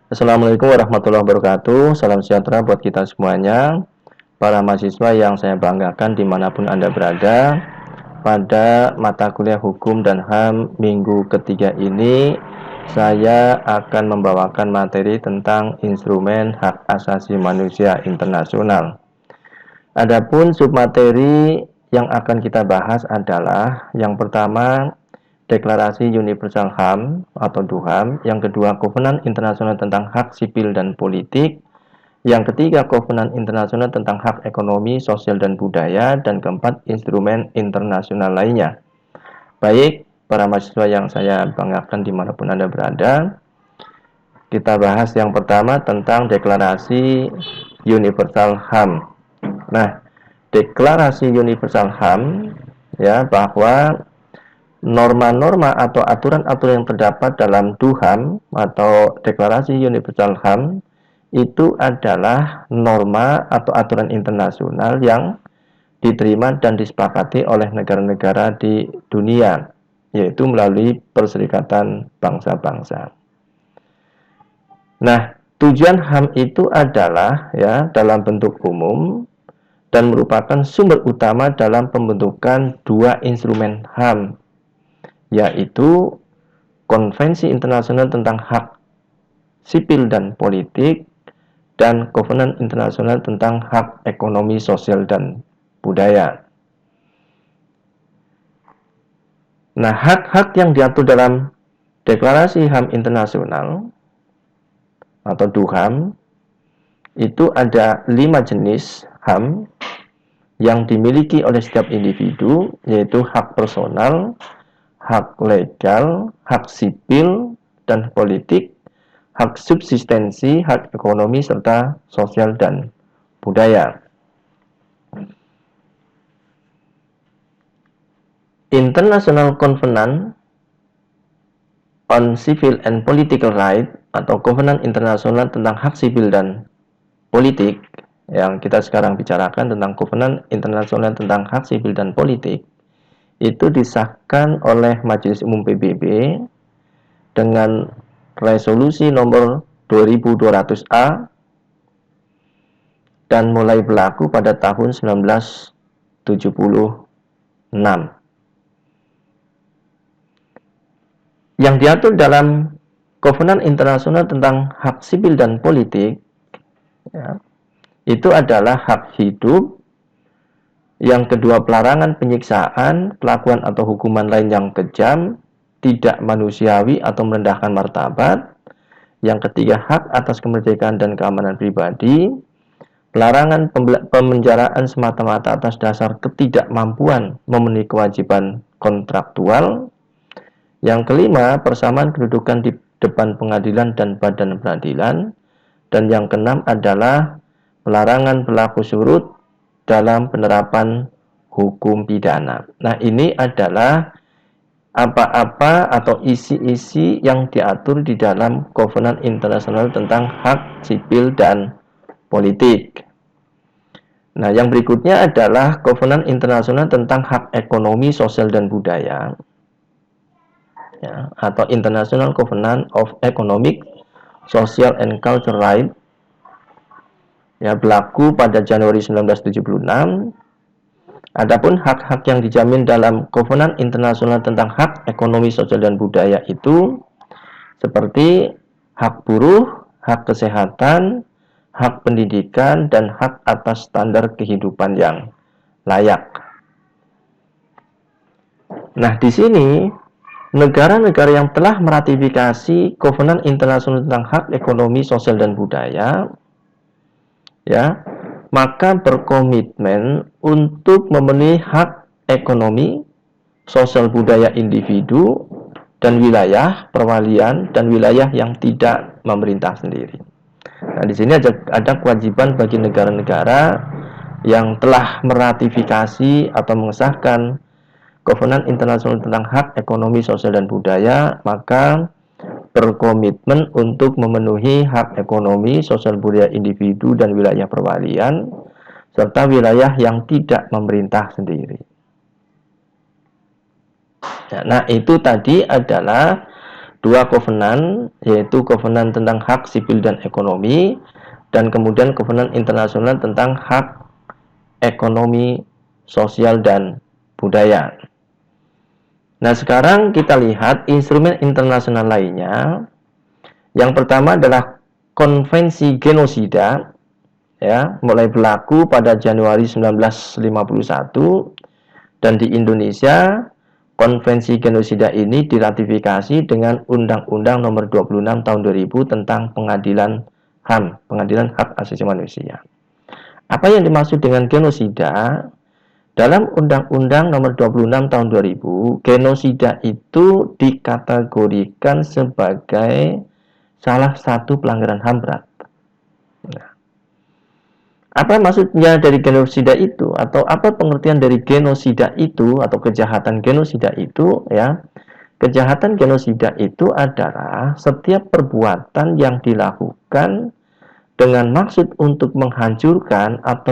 Assalamualaikum warahmatullahi wabarakatuh. Salam sejahtera buat kita semuanya. Para mahasiswa yang saya banggakan dimanapun Anda berada. Pada mata kuliah Hukum dan HAM minggu ketiga ini, saya akan membawakan materi tentang instrumen hak asasi manusia internasional. Adapun submateri yang akan kita bahas adalah yang pertama, Deklarasi Universal HAM atau DUHAM, yang kedua Kovenan Internasional tentang Hak Sipil dan Politik, yang ketiga Kovenan Internasional tentang Hak Ekonomi, Sosial dan Budaya, dan keempat instrumen internasional lainnya. Baik, para mahasiswa yang saya banggakan dimanapun Anda berada, kita bahas yang pertama tentang Deklarasi Universal HAM. Nah, Deklarasi Universal HAM ya bahwa norma-norma atau aturan-aturan yang terdapat dalam DUHAM atau Deklarasi Universal HAM itu adalah norma atau aturan internasional yang diterima dan disepakati oleh negara-negara di dunia, yaitu melalui Perserikatan Bangsa-Bangsa. Nah, tujuan HAM itu adalah ya dalam bentuk umum dan merupakan sumber utama dalam pembentukan dua instrumen HAM, yaitu Konvensi Internasional tentang Hak Sipil dan Politik dan Kovenan Internasional tentang Hak Ekonomi, Sosial, dan Budaya. Nah, hak-hak yang diatur dalam Deklarasi HAM Internasional atau DUHAM itu ada 5 jenis HAM yang dimiliki oleh setiap individu, yaitu hak personal, hak legal, hak sipil dan politik, hak subsistensi, hak ekonomi, serta sosial dan budaya. International Covenant on Civil and Political Rights atau Covenant Internasional tentang hak sipil dan politik yang kita sekarang bicarakan tentang Covenant Internasional tentang hak sipil dan politik itu disahkan oleh Majelis Umum PBB dengan resolusi nomor 2200A dan mulai berlaku pada tahun 1976. Yang diatur dalam Kovenan Internasional tentang Hak Sipil dan Politik ya, itu adalah hak hidup, yang kedua pelarangan penyiksaan, pelakuan atau hukuman lain yang kejam, tidak manusiawi atau merendahkan martabat, yang ketiga hak atas kemerdekaan dan keamanan pribadi, pelarangan pemenjaraan semata-mata atas dasar ketidakmampuan memenuhi kewajiban kontraktual, yang kelima persamaan kedudukan di depan pengadilan dan badan peradilan, dan yang keenam adalah pelarangan berlaku surut dalam penerapan hukum pidana. Nah, ini adalah apa-apa atau isi-isi yang diatur di dalam Kovenan Internasional tentang hak sipil dan politik. Nah, yang berikutnya adalah Kovenan Internasional tentang hak ekonomi, sosial, dan budaya ya, atau International Covenant of Economic, Social, and Cultural Rights ya, berlaku pada Januari 1976. Adapun hak-hak yang dijamin dalam Kovenan Internasional tentang hak ekonomi, sosial, dan budaya itu seperti hak buruh, hak kesehatan, hak pendidikan, dan hak atas standar kehidupan yang layak. Nah, di sini negara-negara yang telah meratifikasi Kovenan Internasional tentang hak ekonomi, sosial, dan budaya ya, maka berkomitmen untuk memenuhi hak ekonomi, sosial, budaya individu dan wilayah perwalian dan wilayah yang tidak memerintah sendiri. Nah, di sini ada kewajiban bagi negara-negara yang telah meratifikasi atau mengesahkan Kovenan Internasional tentang hak ekonomi, sosial, dan budaya, maka berkomitmen untuk memenuhi hak ekonomi, sosial, budaya individu dan wilayah perwalian, serta wilayah yang tidak memerintah sendiri. Nah, itu tadi adalah dua kovenan, yaitu kovenan tentang hak sipil dan ekonomi, dan kemudian kovenan internasional tentang hak ekonomi, sosial, dan budaya. Nah, sekarang kita lihat instrumen internasional lainnya. Yang pertama adalah Konvensi Genosida, ya, mulai berlaku pada Januari 1951, dan di Indonesia Konvensi Genosida ini diratifikasi dengan Undang-Undang Nomor 26 Tahun 2000 tentang Pengadilan HAM, Pengadilan Hak Asasi Manusia. Apa yang dimaksud dengan genosida? Dalam Undang-Undang Nomor 26 Tahun 2000, genosida itu dikategorikan sebagai salah satu pelanggaran HAM berat. Nah, apa maksudnya dari genosida itu, atau apa pengertian dari genosida itu atau kejahatan genosida itu, ya? Kejahatan genosida itu adalah setiap perbuatan yang dilakukan dengan maksud untuk menghancurkan atau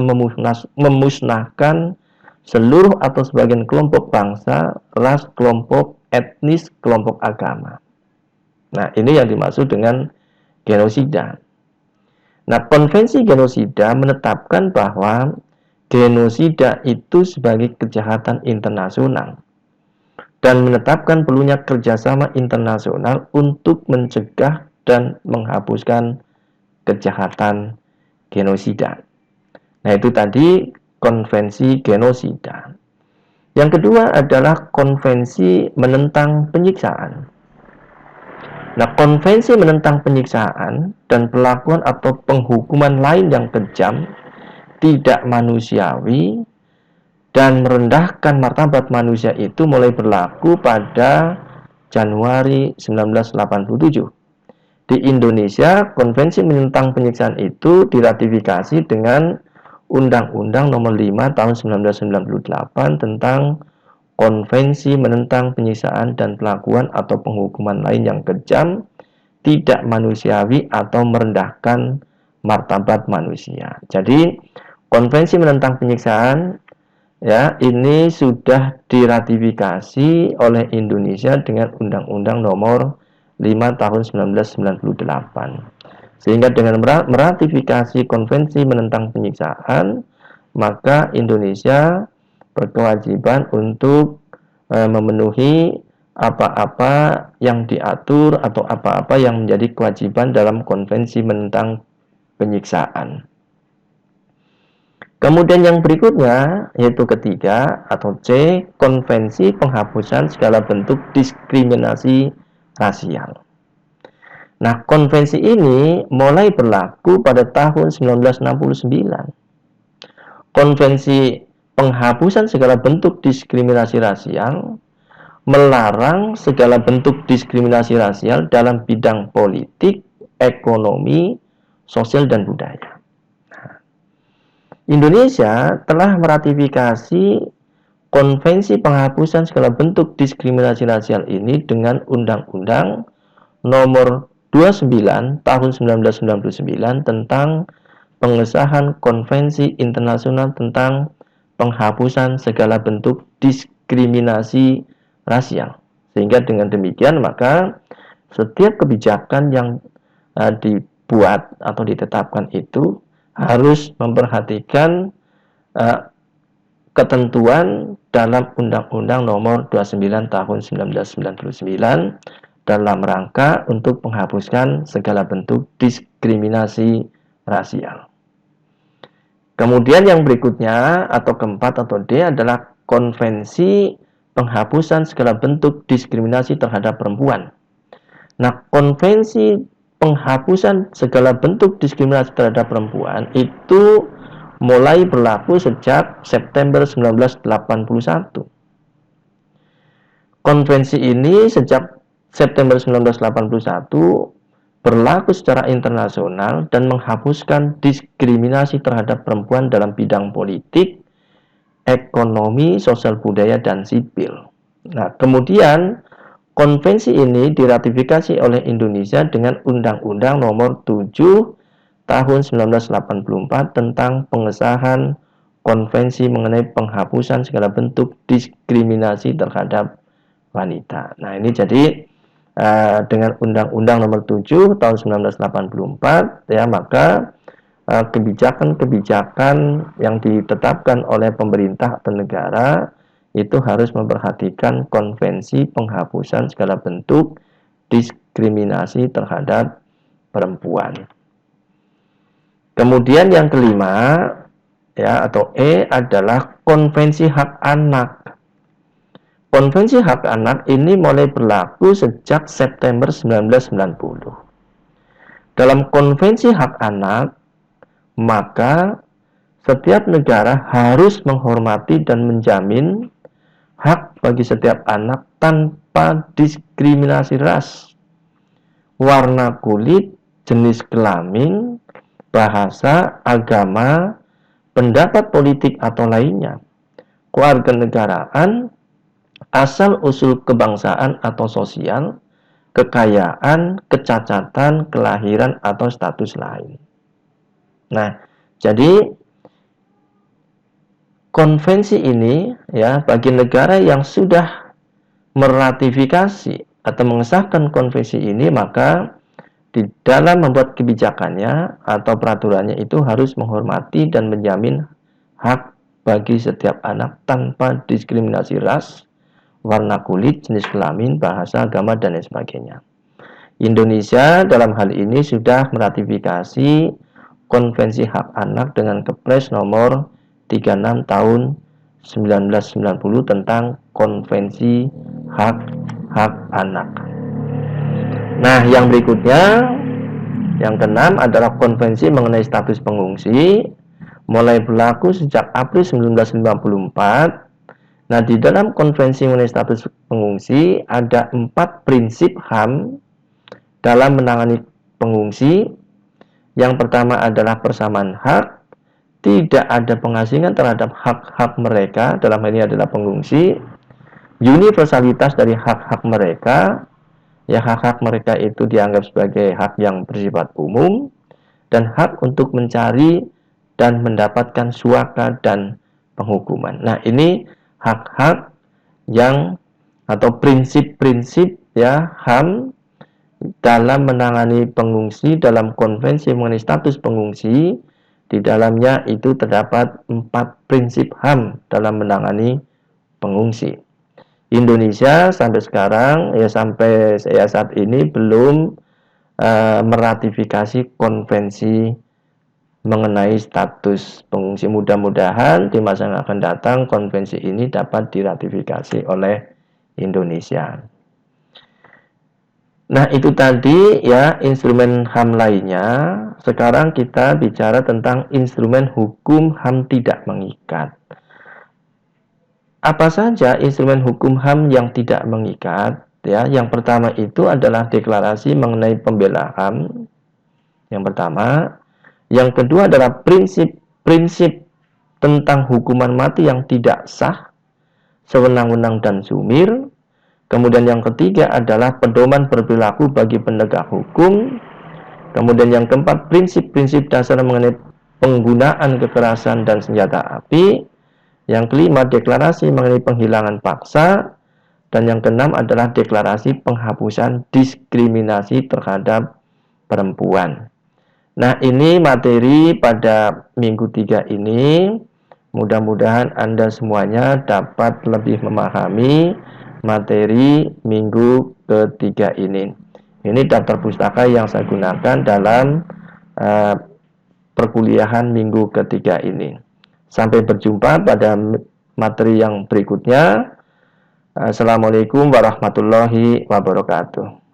memusnahkan seluruh atau sebagian kelompok bangsa, ras, kelompok etnis, kelompok agama. Nah, ini yang dimaksud dengan genosida. Nah, Konvensi Genosida menetapkan bahwa genosida itu sebagai kejahatan internasional dan menetapkan perlunya kerjasama internasional untuk mencegah dan menghapuskan kejahatan genosida. Nah, itu tadi Konvensi Genosida. Yang kedua adalah Konvensi Menentang Penyiksaan. Nah, Konvensi Menentang Penyiksaan dan perlakuan atau penghukuman lain yang kejam, tidak manusiawi, dan merendahkan martabat manusia itu mulai berlaku pada Januari 1987. Di Indonesia, Konvensi Menentang Penyiksaan itu diratifikasi dengan Undang-Undang Nomor 5 Tahun 1998 tentang Konvensi Menentang Penyiksaan dan Perlakuan atau Penghukuman lain yang kejam, tidak manusiawi atau merendahkan martabat manusia. Jadi, Konvensi Menentang Penyiksaan, ya, ini sudah diratifikasi oleh Indonesia dengan Undang-Undang Nomor 5 Tahun 1998. Sehingga dengan meratifikasi Konvensi Menentang Penyiksaan, maka Indonesia berkewajiban untuk memenuhi apa-apa yang diatur atau apa-apa yang menjadi kewajiban dalam Konvensi Menentang Penyiksaan. Kemudian yang berikutnya, yaitu ketiga atau C, Konvensi Penghapusan Segala Bentuk Diskriminasi Rasial. Nah, konvensi ini mulai berlaku pada tahun 1969. Konvensi Penghapusan Segala Bentuk Diskriminasi Rasial melarang segala bentuk diskriminasi rasial dalam bidang politik, ekonomi, sosial, dan budaya. Nah, Indonesia telah meratifikasi Konvensi Penghapusan Segala Bentuk Diskriminasi Rasial ini dengan Undang-Undang Nomor 29 Tahun 1999 tentang pengesahan Konvensi Internasional tentang Penghapusan Segala Bentuk Diskriminasi Rasial. Sehingga dengan demikian maka setiap kebijakan yang dibuat atau ditetapkan itu harus memperhatikan ketentuan dalam Undang-Undang Nomor 29 Tahun 1999 dalam rangka untuk menghapuskan segala bentuk diskriminasi rasial. Kemudian yang berikutnya atau keempat atau D adalah Konvensi Penghapusan Segala Bentuk Diskriminasi Terhadap Perempuan. Nah, Konvensi Penghapusan Segala Bentuk Diskriminasi Terhadap Perempuan itu mulai berlaku sejak September 1981. Konvensi ini sejak September 1981 berlaku secara internasional dan menghapuskan diskriminasi terhadap perempuan dalam bidang politik, ekonomi, sosial budaya, dan sipil. Nah, kemudian konvensi ini diratifikasi oleh Indonesia dengan Undang-Undang Nomor 7 Tahun 1984 tentang pengesahan Konvensi mengenai penghapusan segala bentuk diskriminasi terhadap wanita. Nah, ini jadi dengan Undang-Undang Nomor 7 Tahun 1984, ya, maka kebijakan-kebijakan yang ditetapkan oleh pemerintah atau negara itu harus memperhatikan konvensi penghapusan segala bentuk diskriminasi terhadap perempuan. Kemudian yang kelima, ya, atau E adalah konvensi hak anak. Konvensi hak anak ini mulai berlaku sejak September 1990. Dalam konvensi hak anak, maka setiap negara harus menghormati dan menjamin hak bagi setiap anak tanpa diskriminasi ras, warna kulit, jenis kelamin, bahasa, agama, pendapat politik atau lainnya, kewarganegaraan, asal-usul kebangsaan atau sosial, kekayaan, kecacatan, kelahiran, atau status lain. Nah, jadi konvensi ini, ya, bagi negara yang sudah meratifikasi atau mengesahkan konvensi ini, maka di dalam membuat kebijakannya atau peraturannya itu harus menghormati dan menjamin hak bagi setiap anak tanpa diskriminasi ras, warna kulit, jenis kelamin, bahasa, agama, dan lain sebagainya. Indonesia dalam hal ini sudah meratifikasi Konvensi Hak Anak dengan Kepres nomor 36 tahun 1990 tentang Konvensi Hak Anak. Nah, yang berikutnya, yang keenam adalah Konvensi mengenai status pengungsi, mulai berlaku sejak April 1994. Nah, di dalam konvensi mengenai status pengungsi ada 4 prinsip HAM dalam menangani pengungsi. Yang pertama adalah persamaan hak, tidak ada pengasingan terhadap hak-hak mereka, dalam hal ini adalah pengungsi, universalitas dari hak-hak mereka, ya, hak-hak mereka itu dianggap sebagai hak yang bersifat umum, dan hak untuk mencari dan mendapatkan suaka dan penghukuman. Nah, ini hak-hak yang atau prinsip-prinsip, ya, HAM dalam menangani pengungsi dalam konvensi mengenai status pengungsi. Di dalamnya itu terdapat 4 prinsip HAM dalam menangani pengungsi. Indonesia sampai sekarang, ya, sampai saat ini belum meratifikasi konvensi mengenai status pengungsi. Mudah-mudahan di masa yang akan datang konvensi ini dapat diratifikasi oleh Indonesia. Nah, itu tadi, ya, instrumen HAM lainnya. Sekarang kita bicara tentang instrumen hukum HAM tidak mengikat. Apa saja instrumen hukum HAM yang tidak mengikat? Ya, yang pertama itu adalah deklarasi mengenai pembela HAM. Yang pertama. Yang kedua adalah prinsip-prinsip tentang hukuman mati yang tidak sah, sewenang-wenang dan sumir. Kemudian yang ketiga adalah pedoman berperilaku bagi penegak hukum. Kemudian yang keempat, prinsip-prinsip dasar mengenai penggunaan kekerasan dan senjata api. Yang kelima, deklarasi mengenai penghilangan paksa. Dan yang keenam adalah deklarasi penghapusan diskriminasi terhadap perempuan. Nah, ini materi pada minggu 3 ini. Mudah-mudahan Anda semuanya dapat lebih memahami materi minggu ketiga ini. Ini daftar pustaka yang saya gunakan dalam perkuliahan minggu ketiga ini. Sampai berjumpa pada materi yang berikutnya. Assalamualaikum warahmatullahi wabarakatuh.